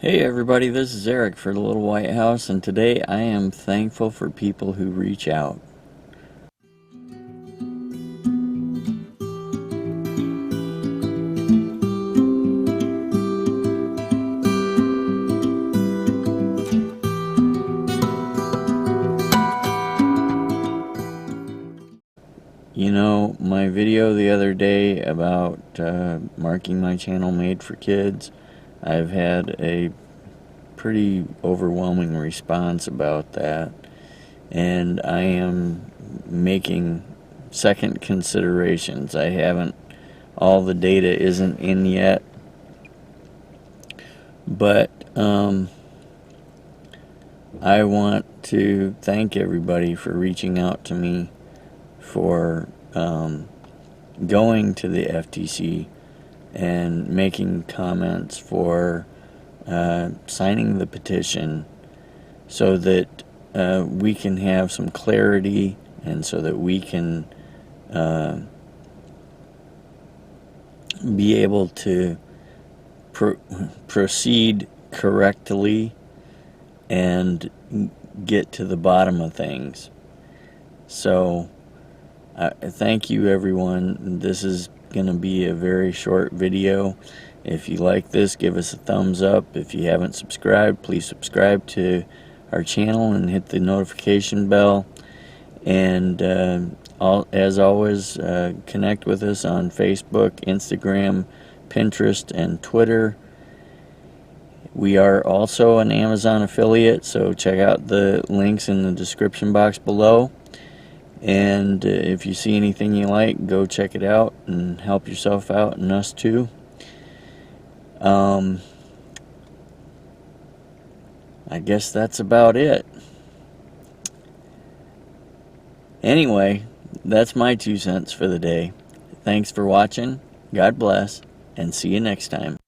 Hey everybody, this is Eric for the Little Whitehouse, and today I am thankful for people who reach out. You know, my video the other day about marking my channel Made for Kids, I've had a pretty overwhelming response about that, and I am making second considerations. All the data isn't in yet, but I want to thank everybody for reaching out to me, for going to the FTC and making comments, for signing the petition, so that we can have some clarity and so that we can be able to proceed correctly and get to the bottom of things. So thank you everyone. This is going to be a very short video. If you like this, give us a thumbs up. If you haven't subscribed, please subscribe to our channel and hit the notification bell. And as always, connect with us on Facebook, Instagram, Pinterest, and Twitter. We are also an Amazon affiliate, so check out the links in the description box below. And if you see anything you like, go check it out and help yourself out and us too. I guess that's about it. Anyway, that's my 2 cents for the day. Thanks for watching. God bless, and see you next time.